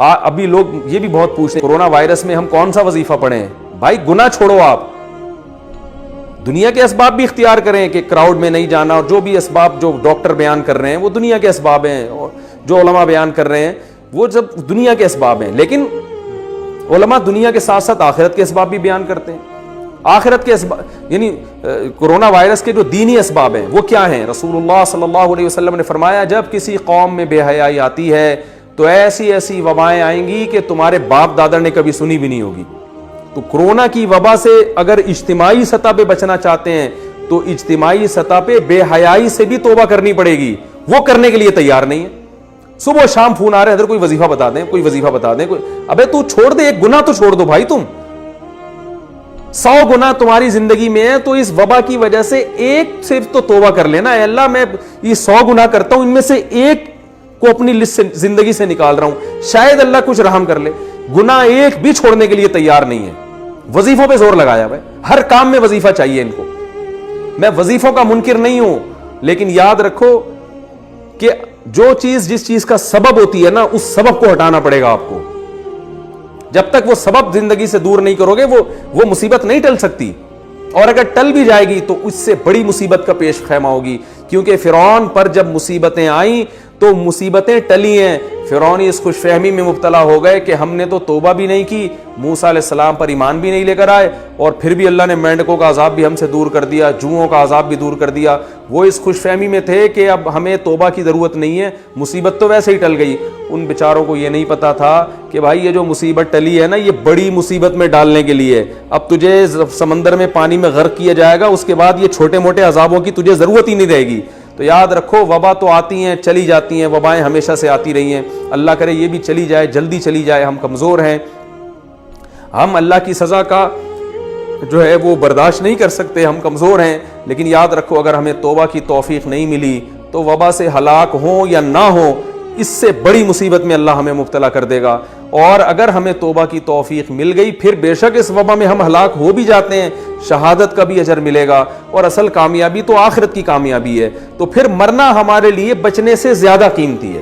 ابھی لوگ یہ بھی بہت پوچھتے ہیں کورونا وائرس میں ہم کون سا وظیفہ پڑھیں؟ بھائی گناہ چھوڑو، آپ دنیا کے اسباب بھی اختیار کریں کہ کراؤڈ میں نہیں جانا، اور جو بھی اسباب جو ڈاکٹر بیان کر رہے ہیں وہ دنیا کے اسباب ہیں، اور جو علماء بیان کر رہے ہیں وہ سب دنیا کے اسباب ہیں، لیکن علماء دنیا کے ساتھ ساتھ آخرت کے اسباب بھی بیان کرتے ہیں۔ آخرت کے اسباب یعنی کورونا وائرس کے جو دینی اسباب ہیں وہ کیا ہیں؟ رسول اللہ صلی اللہ علیہ وسلم نے فرمایا جب کسی قوم میں بے حیائی آتی ہے تو ایسی ایسی وبائیں آئیں گی کہ تمہارے باپ دادا نے کبھی سنی بھی نہیں ہوگی۔ تو کورونا کی وبا سے اگر اجتماعی سطح پہ بچنا چاہتے ہیں تو اجتماعی سطح پہ بے حیائی سے بھی توبہ کرنی پڑے گی، وہ کرنے کے لیے تیار نہیں ہے۔ صبح شام فون آ رہے ہیں، ادھر کوئی وظیفہ بتا دیں، کوئی وظیفہ بتا دیں، ابے تو چھوڑ دے، ایک گناہ تو چھوڑ دو بھائی، تم 100 گناہ تمہاری زندگی میں ہے تو اس وبا کی وجہ سے ایک صرف تو توبہ کر لینا، اے اللہ میں یہ 100 گناہ کرتا ہوں، ان میں سے ایک کو اپنی لسٹ سے زندگی سے نکال رہا ہوں، شاید اللہ کچھ رحم کر لے۔ گناہ ایک بھی چھوڑنے کے لیے تیار نہیں ہے، وظیفوں پہ زور لگایا بھائی، ہر کام میں وظیفہ چاہیے ان کو۔ میں وظیفوں کا منکر نہیں ہوں، لیکن یاد رکھو کہ جو چیز جس چیز کا سبب ہوتی ہے نا، اس سبب کو ہٹانا پڑے گا آپ کو۔ جب تک وہ سبب زندگی سے دور نہیں کرو گے وہ مصیبت نہیں ٹل سکتی، اور اگر ٹل بھی جائے گی تو اس سے بڑی مصیبت کا پیش خیمہ ہوگی، کیونکہ فرعون پر جب مصیبتیں آئیں تو مصیبتیں ٹلی ہیں، فرعون اس خوش فہمی میں مبتلا ہو گئے کہ ہم نے تو توبہ بھی نہیں کی، موسیٰ علیہ السلام پر ایمان بھی نہیں لے کر آئے، اور پھر بھی اللہ نے مینڈکوں کا عذاب بھی ہم سے دور کر دیا، جوؤں کا عذاب بھی دور کر دیا۔ وہ اس خوش فہمی میں تھے کہ اب ہمیں توبہ کی ضرورت نہیں ہے، مصیبت تو ویسے ہی ٹل گئی۔ ان بیچاروں کو یہ نہیں پتا تھا کہ بھائی یہ جو مصیبت ٹلی ہے نا، یہ بڑی مصیبت میں ڈالنے کے لیے، اب تجھے سمندر میں پانی میں غرق کیا جائے گا، اس کے بعد یہ چھوٹے موٹے عذابوں کی تجھے ضرورت ہی نہیں رہے گی۔ تو یاد رکھو وبا تو آتی ہیں چلی جاتی ہیں، وبائیں ہمیشہ سے آتی رہی ہیں، اللہ کرے یہ بھی چلی جائے، جلدی چلی جائے۔ ہم کمزور ہیں، ہم اللہ کی سزا کا جو ہے وہ برداشت نہیں کر سکتے، ہم کمزور ہیں، لیکن یاد رکھو اگر ہمیں توبہ کی توفیق نہیں ملی تو وبا سے ہلاک ہوں یا نہ ہوں، اس سے بڑی مصیبت میں اللہ ہمیں مبتلا کر دے گا۔ اور اگر ہمیں توبہ کی توفیق مل گئی، پھر بے شک اس وبا میں ہم ہلاک ہو بھی جاتے ہیں، شہادت کا بھی اجر ملے گا، اور اصل کامیابی تو آخرت کی کامیابی ہے۔ تو پھر مرنا ہمارے لیے بچنے سے زیادہ قیمتی ہے۔